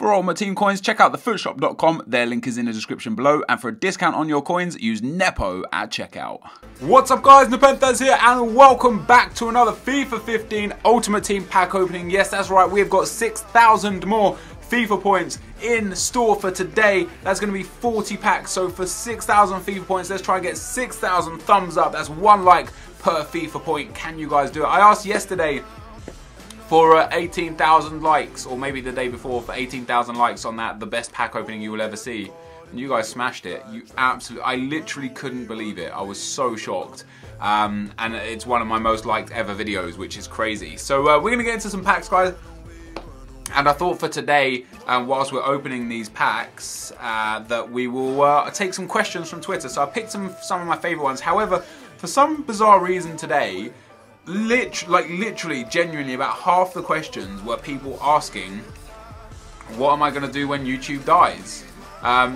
For Ultimate Team coins, check out thefootshop.com, their link is in the description below, and for a discount on your coins, use Nepo at checkout. What's up guys, NepentheZ here, and welcome back to another FIFA 15 Ultimate Team pack opening. Yes, that's right, we've got 6,000 more FIFA points in store for today. That's going to be 40 packs, so for 6,000 FIFA points, let's try and get 6,000 thumbs up. That's one like per FIFA point. Can you guys do it? I asked yesterday for 18,000 likes, or maybe the day before, for 18,000 likes on that, the best pack opening you will ever see. And you guys smashed it. You absolutely, I literally couldn't believe it. I was so shocked. And it's one of my most liked ever videos, which is crazy. So we're going to get into some packs, guys. And I thought for today, whilst we're opening these packs, that we will take some questions from Twitter. So I picked some of my favourite ones. However, for some bizarre reason today, literally, genuinely, about half the questions were people asking, what am I going to do when YouTube dies?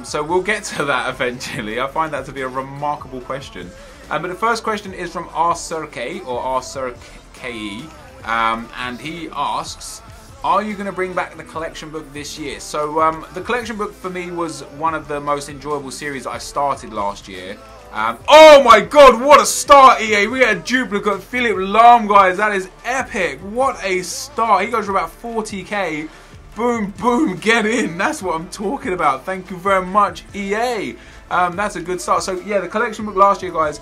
So we'll get to that eventually. I find that to be a remarkable question. But the first question is from RSirK, or RSirKE, and he asks, are you going to bring back the collection book this year? So the collection book for me was one of the most enjoyable series that I started last year. Oh my god, what a start, EA! We had duplicate Philip Lahm, guys. That is epic. What a start. He goes for about 40k. Boom, boom, get in. That's what I'm talking about. Thank you very much, EA. That's a good start. So yeah, the collection book last year, guys,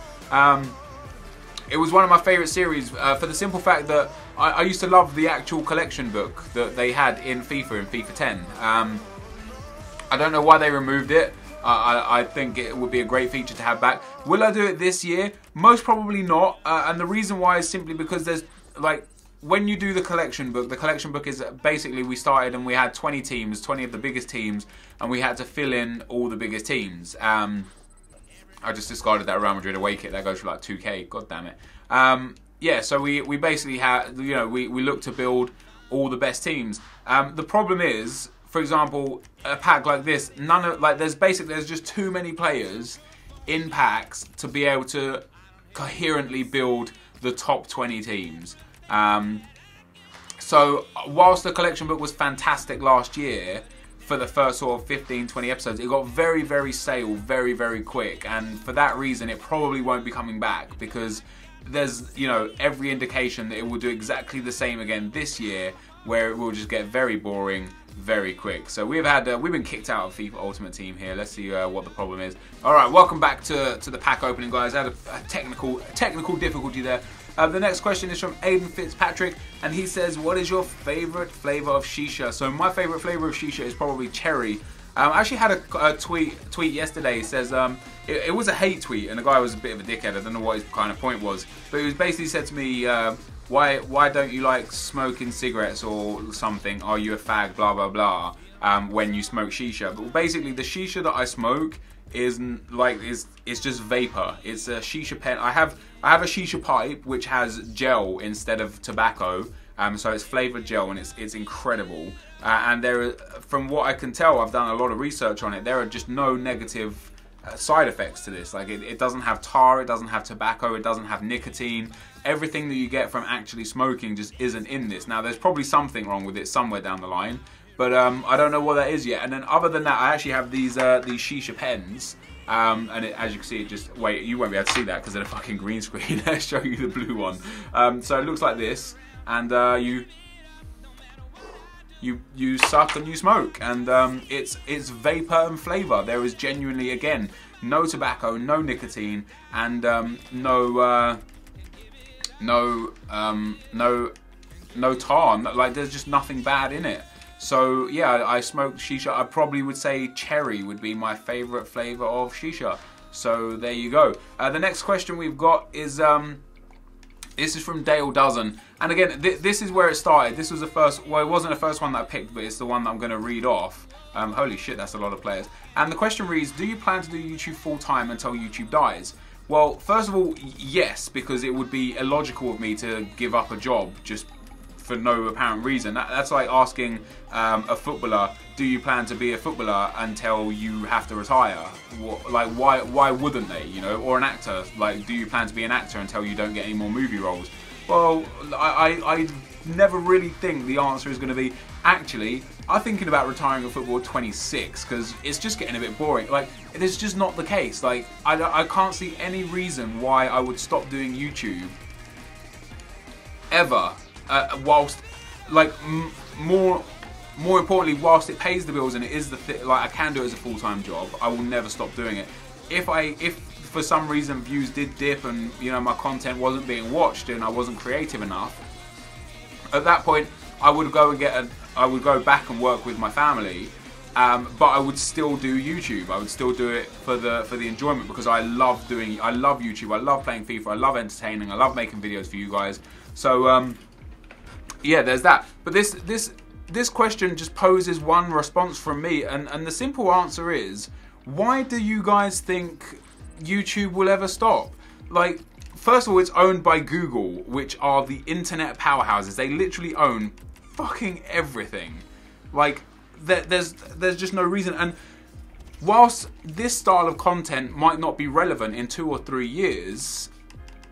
it was one of my favourite series for the simple fact that I used to love the actual collection book that they had in FIFA 10. I don't know why they removed it. I think it would be a great feature to have back. Will I do it this year? Most probably not. And the reason why is simply because there's, like, when you do the collection book is basically, we started and we had 20 teams, 20 of the biggest teams, and we had to fill in all the biggest teams. I just discarded that Real Madrid away kit. That goes for like 2k. God damn it. Yeah, so we basically had, you know, we look to build all the best teams. The problem is, for example, a pack like this, there's just too many players in packs to be able to coherently build the top 20 teams. So whilst the collection book was fantastic last year, for the first sort of 15-20 episodes, it got very, very stale, very, very quick, and for that reason it probably won't be coming back, because there's, you know, every indication that it will do exactly the same again this year, where it will just get very boring very quick. So we've been kicked out of FIFA Ultimate Team here. Let's see what the problem is. All right, welcome back to the pack opening, guys. I had a technical difficulty there. The next question is from Aiden Fitzpatrick, and he says, what is your favourite flavour of Shisha? So my favourite flavour of Shisha is probably cherry. I actually had a tweet yesterday. It says, it was a hate tweet, and the guy was a bit of a dickhead. I don't know what his kind of point was, but he was basically said to me, why don't you like smoking cigarettes or something? Are you a fag? Blah blah blah. When you smoke shisha, but basically the shisha that I smoke is just vapor. It's a shisha pen. I have a shisha pipe which has gel instead of tobacco. So it's flavored gel, and it's incredible. And from what I can tell, I've done a lot of research on it. There are just no negative side effects to this. Like it doesn't have tar, it doesn't have tobacco, it doesn't have nicotine. Everything that you get from actually smoking just isn't in this. Now there's probably something wrong with it somewhere down the line, but I don't know what that is yet. And then other than that, I actually have these shisha pens, and as you can see, it just, wait, you won't be able to see that because of the fucking green screen. Let's show you the blue one. So it looks like this, and you suck and you smoke, and it's vapor and flavour. There is genuinely, again, no tobacco, no nicotine, and no tar. Like, there's just nothing bad in it. So yeah, I smoke shisha. I probably would say cherry would be my favourite flavour of shisha. So there you go. The next question we've got is this is from Dale Dozen, and again, this is where it started. This was the first, well, it wasn't the first one that I picked, but it's the one that I'm going to read off. Holy shit, that's a lot of players. And the question reads, do you plan to do YouTube full time until YouTube dies? Well, first of all, yes, because it would be illogical of me to give up a job just for no apparent reason. That's like asking a footballer, do you plan to be a footballer until you have to retire? Like, why wouldn't they, you know? Or an actor, like, do you plan to be an actor until you don't get any more movie roles? Well, I never really think the answer is going to be actually, I'm thinking about retiring at football at 26 because it's just getting a bit boring. Like, it's just not the case. Like, I can't see any reason why I would stop doing YouTube ever, whilst, like, more importantly, whilst it pays the bills and it is like, I can do it as a full-time job, I will never stop doing it. If for some reason views did dip and, you know, my content wasn't being watched and I wasn't creative enough, at that point I would go and I would go back and work with my family, but I would still do YouTube. I would still do it for the enjoyment, because I love YouTube. I love playing FIFA. I love entertaining. I love making videos for you guys. So yeah, there's that. But this question just poses one response from me, and the simple answer is, why do you guys think YouTube will ever stop? Like, first of all, it's owned by Google, which are the internet powerhouses. They literally own fucking everything. Like, there's just no reason. And whilst this style of content might not be relevant in 2 or 3 years,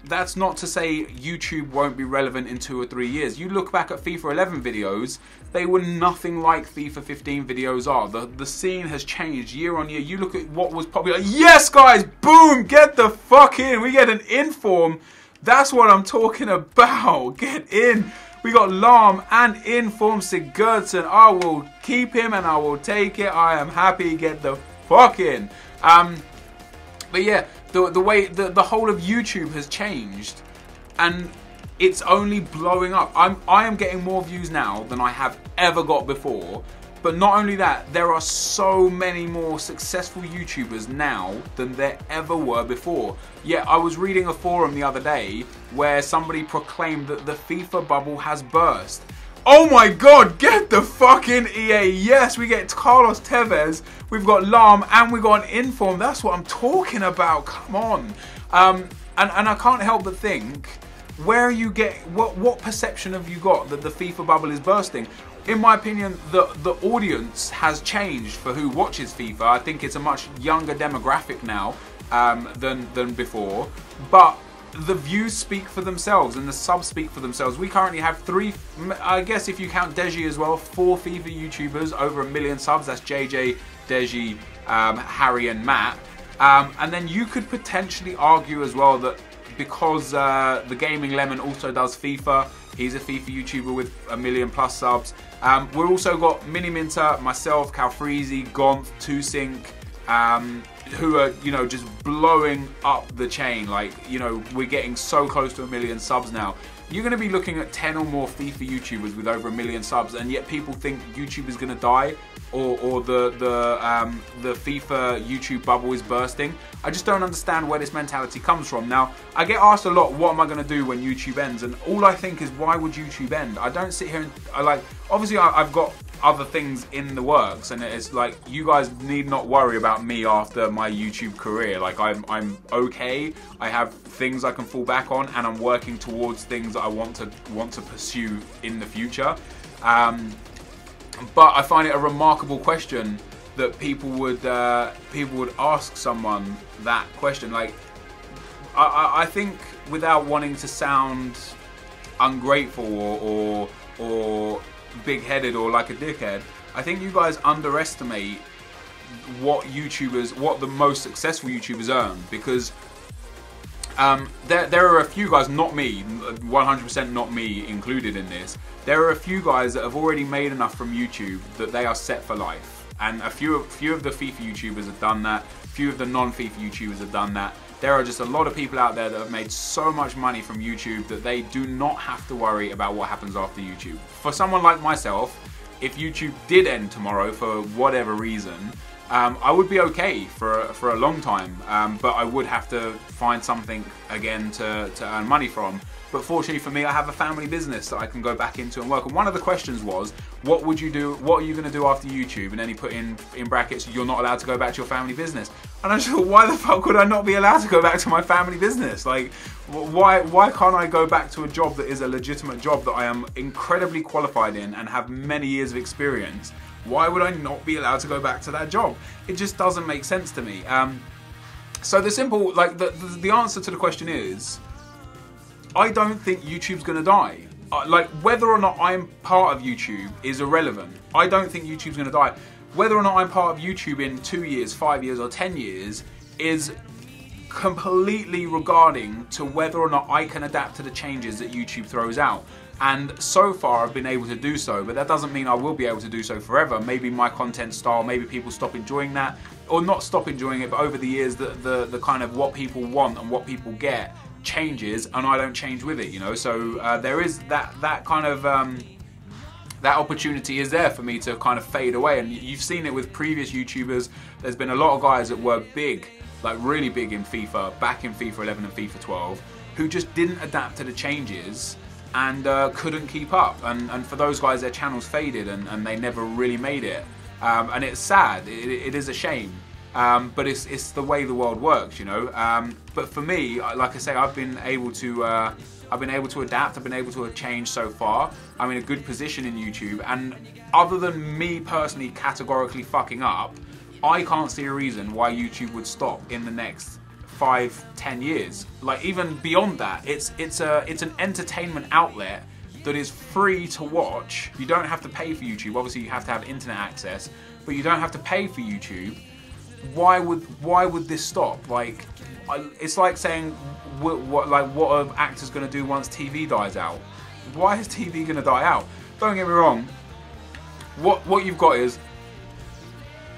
that's not to say YouTube won't be relevant in 2 or 3 years. You look back at FIFA 11 videos, they were nothing like FIFA 15 videos are. The scene has changed year on year. You look at what was popular. Yes, guys, boom, get the fuck in. We get an inform. That's what I'm talking about. Get in. We got Lahm and inform Sigurdsson. I will keep him and I will take it. I am happy. Get the fuck in. But yeah, the way the whole of YouTube has changed, and it's only blowing up. I am getting more views now than I have ever got before. But not only that, there are so many more successful YouTubers now than there ever were before. Yeah, I was reading a forum the other day where somebody proclaimed that the FIFA bubble has burst. Oh my god, get the fucking EA. Yes, we get Carlos Tevez, we've got Lahm, and we've got an inform. That's what I'm talking about, come on. And I can't help but think, where you get, what perception have you got that the FIFA bubble is bursting? In my opinion, the audience has changed for who watches FIFA. I think it's a much younger demographic now than before. But the views speak for themselves and the subs speak for themselves. We currently have 3, I guess if you count Deji as well, 4 FIFA YouTubers over 1 million subs. That's JJ, Deji, Harry and Matt. And then you could potentially argue as well that because the Gaming Lemon also does FIFA, he's a FIFA YouTuber with 1 million+ subs. We've also got Mini Minter, myself, Calfreezy, Gonth, 2Sync, who are, you know, just blowing up the chain. Like, you know, we're getting so close to 1 million subs now. You're going to be looking at 10 or more FIFA YouTubers with over 1 million subs, and yet people think YouTube is going to die, or the FIFA YouTube bubble is bursting. I just don't understand where this mentality comes from. Now, I get asked a lot, what am I going to do when YouTube ends? And all I think is, why would YouTube end? I don't sit here and, obviously I've got other things in the works, and it's like, you guys need not worry about me after my YouTube career. Like, I'm okay. I have things I can fall back on, and I'm working towards things that I want to pursue in the future. But I find it a remarkable question that people would ask someone that question. Like, I think, without wanting to sound ungrateful or big-headed or like a dickhead, I think you guys underestimate what the most successful YouTubers earn, because there are a few guys, not me, 100% not me included in this, there are a few guys that have already made enough from YouTube that they are set for life. And a few of the FIFA YouTubers have done that, a few of the non-FIFA YouTubers have done that. There are just a lot of people out there that have made so much money from YouTube that they do not have to worry about what happens after YouTube. For someone like myself, if YouTube did end tomorrow for whatever reason, I would be okay for a long time, but I would have to find something again to earn money from. But fortunately for me, I have a family business that I can go back into and work. And one of the questions was, what would you do? What are you going to do after YouTube? And then he put in brackets, you're not allowed to go back to your family business. And I just thought, why the fuck would I not be allowed to go back to my family business? Like, why can't I go back to a job that is a legitimate job that I am incredibly qualified in and have many years of experience? Why would I not be allowed to go back to that job? It just doesn't make sense to me. So the simple, like, the answer to the question is, I don't think YouTube's gonna die. like, whether or not I'm part of YouTube is irrelevant. I don't think YouTube's gonna die. Whether or not I'm part of YouTube in 2 years, 5 years, or 10 years is completely regarding to whether or not I can adapt to the changes that YouTube throws out. And so far I've been able to do so, but that doesn't mean I will be able to do so forever. Maybe my content style, maybe people stop enjoying that, or not stop enjoying it, but over the years the kind of what people want and what people get changes, and I don't change with it, you know. So there is that kind of that opportunity is there for me to kind of fade away. And you've seen it with previous YouTubers. There's been a lot of guys that were big, like really big in FIFA, back in FIFA 11 and FIFA 12, who just didn't adapt to the changes and couldn't keep up. And for those guys, their channels faded and they never really made it. And it's sad, it is a shame. But it's the way the world works, you know. But for me, like I say, I've been able to adapt. I've been able to change so far. I'm in a good position in YouTube, and other than me personally categorically fucking up, I can't see a reason why YouTube would stop in the next 5-10 years. Like, even beyond that, it's an entertainment outlet that is free to watch. You don't have to pay for YouTube. Obviously, you have to have internet access, but you don't have to pay for YouTube. Why would this stop? Like, it's like saying what are actors going to do once TV dies out? Why is TV going to die out? Don't get me wrong. What you've got is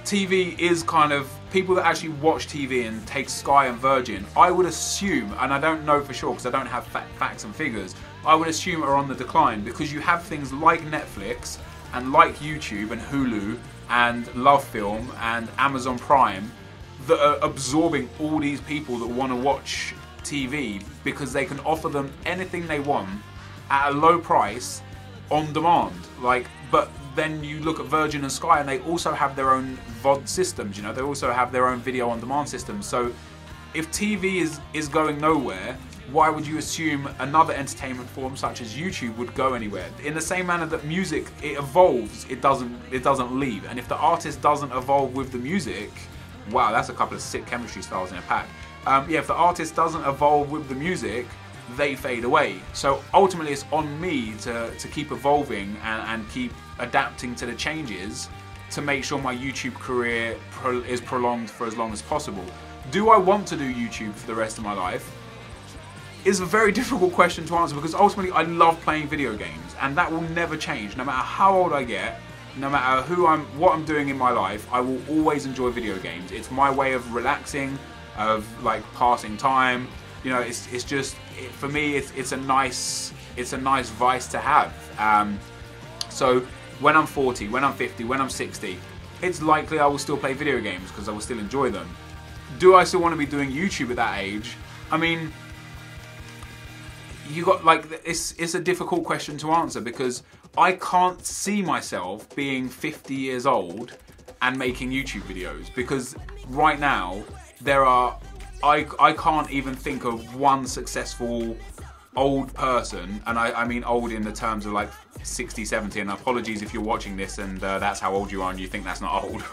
TV is kind of people that actually watch TV and take Sky and Virgin. I would assume, and I don't know for sure because I don't have facts and figures, I would assume are on the decline, because you have things like Netflix and like YouTube and Hulu and Love Film and Amazon Prime that are absorbing all these people that want to watch TV because they can offer them anything they want at a low price on demand. Like, but then you look at Virgin and Sky and they also have their own VOD systems, you know, they also have their own video on demand systems. So if TV is going nowhere, why would you assume another entertainment form such as YouTube would go anywhere? In the same manner that music, it evolves, it doesn't leave. And if the artist doesn't evolve with the music, wow, that's a couple of sick chemistry styles in a pack. Yeah, if the artist doesn't evolve with the music, they fade away. So ultimately it's on me to keep evolving and keep adapting to the changes to make sure my YouTube career is prolonged for as long as possible. Do I want to do YouTube for the rest of my life? Is a very difficult question to answer, because ultimately I love playing video games and that will never change. No matter how old I get, no matter what I'm doing in my life, I will always enjoy video games. It's my way of relaxing, of like passing time. You know, it's just, for me, it's a nice vice to have. So when I'm 40, when I'm 50, when I'm 60, it's likely I will still play video games because I will still enjoy them. Do I still want to be doing YouTube at that age? I mean, you got like, it's a difficult question to answer, because I can't see myself being 50 years old and making YouTube videos, because right now I can't even think of one successful old person, and I mean old in the terms of like 60, 70, and apologies if you're watching this and that's how old you are and you think that's not old.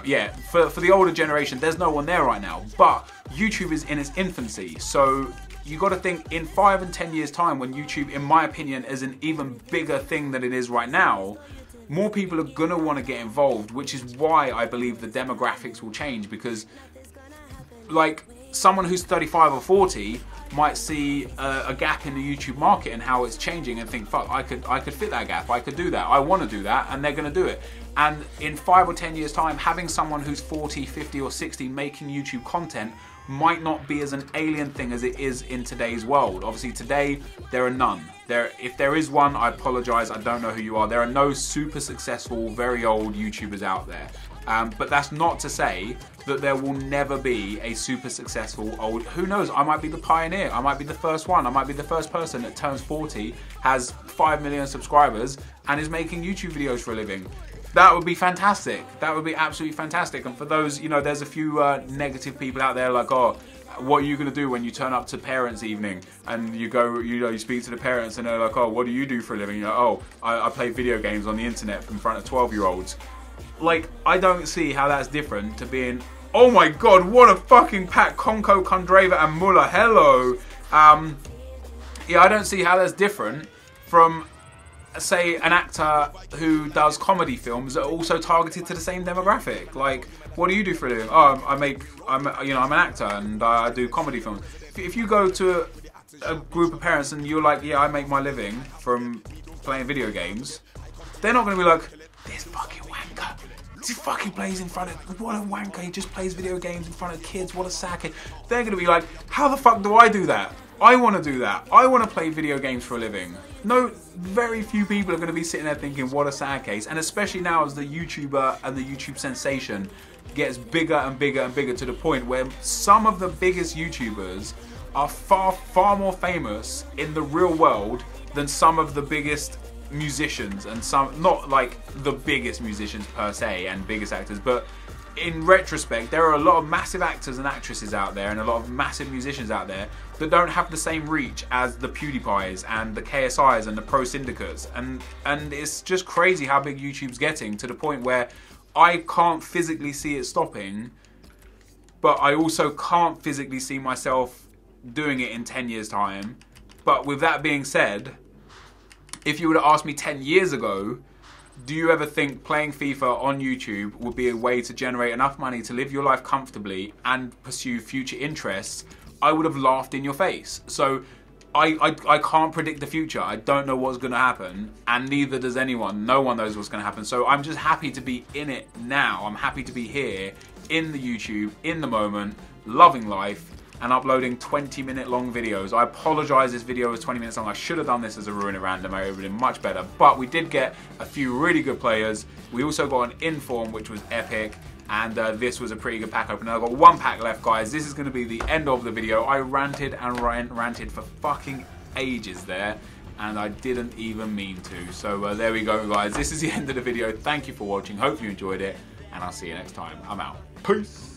Yeah, for the older generation, there's no one there right now, but YouTube is in its infancy, so you got to think in 5 and 10 years time, when YouTube, in my opinion, is an even bigger thing than it is right now, more people are going to want to get involved, which is why I believe the demographics will change, because like someone who's 35 or 40 might see a gap in the YouTube market and how it's changing and think, fuck, I could fit that gap, I could do that, I want to do that, and they're going to do it. And in 5 or 10 years time, having someone who's 40, 50 or 60 making YouTube content might not be as an alien thing as it is in today's world. Obviously today, there are none. If there is one, I apologize, I don't know who you are. There are no super successful, very old YouTubers out there. But that's not to say that there will never be a super successful old, who knows, I might be the pioneer, I might be the first one, I might be the first person that turns 40, has 5 million subscribers and is making YouTube videos for a living. That would be fantastic. That would be absolutely fantastic. And for those, you know, there's a few negative people out there like, oh, what are you going to do when you turn up to parents' evening and you go, you know, you speak to the parents and they're like, oh, what do you do for a living? You're like, oh, I play video games on the internet in front of 12-year-olds. Like, I don't see how that's different to being, oh my god, what a fucking pack, Konko, Kondrava and Muller, hello. Yeah, I don't see how that's different from, say, an actor who does comedy films that are also targeted to the same demographic. Like, what do you do for a living? Oh, I'm an actor and I do comedy films. If you go to a group of parents and you're like, yeah, I make my living from playing video games, they're not going to be like, this fucking wanker. He fucking plays in front of, what a wanker, he just plays video games in front of kids, what a sack. They're going to be like, how the fuck do I do that? I want to do that. I want to play video games for a living. No, very few people are going to be sitting there thinking, what a sad case. And especially now as the YouTuber and the YouTube sensation gets bigger and bigger and bigger, to the point where some of the biggest YouTubers are far, far more famous in the real world than some of the biggest musicians, and some, not like the biggest musicians per se and biggest actors, but in retrospect, there are a lot of massive actors and actresses out there and a lot of massive musicians out there that don't have the same reach as the PewDiePies and the KSIs and the Pro Syndicates. And it's just crazy how big YouTube's getting, to the point where I can't physically see it stopping, but I also can't physically see myself doing it in 10 years' time. But with that being said, if you would have asked me 10 years ago, do you ever think playing FIFA on YouTube would be a way to generate enough money to live your life comfortably and pursue future interests? I would have laughed in your face. So I can't predict the future. I don't know what's going to happen, and neither does anyone. No one knows what's going to happen. So I'm just happy to be in it now. I'm happy to be here in the YouTube, in the moment, loving life, and uploading 20-minute long videos. I apologise this video was 20 minutes long. I should have done this as a Ruin It Random. I would have been much better. But we did get a few really good players. We also got an Inform, which was epic. And this was a pretty good pack opener. I've got one pack left, guys. This is going to be the end of the video. I ranted and ranted for fucking ages there, and I didn't even mean to. So there we go, guys. This is the end of the video. Thank you for watching. Hope you enjoyed it, and I'll see you next time. I'm out. Peace.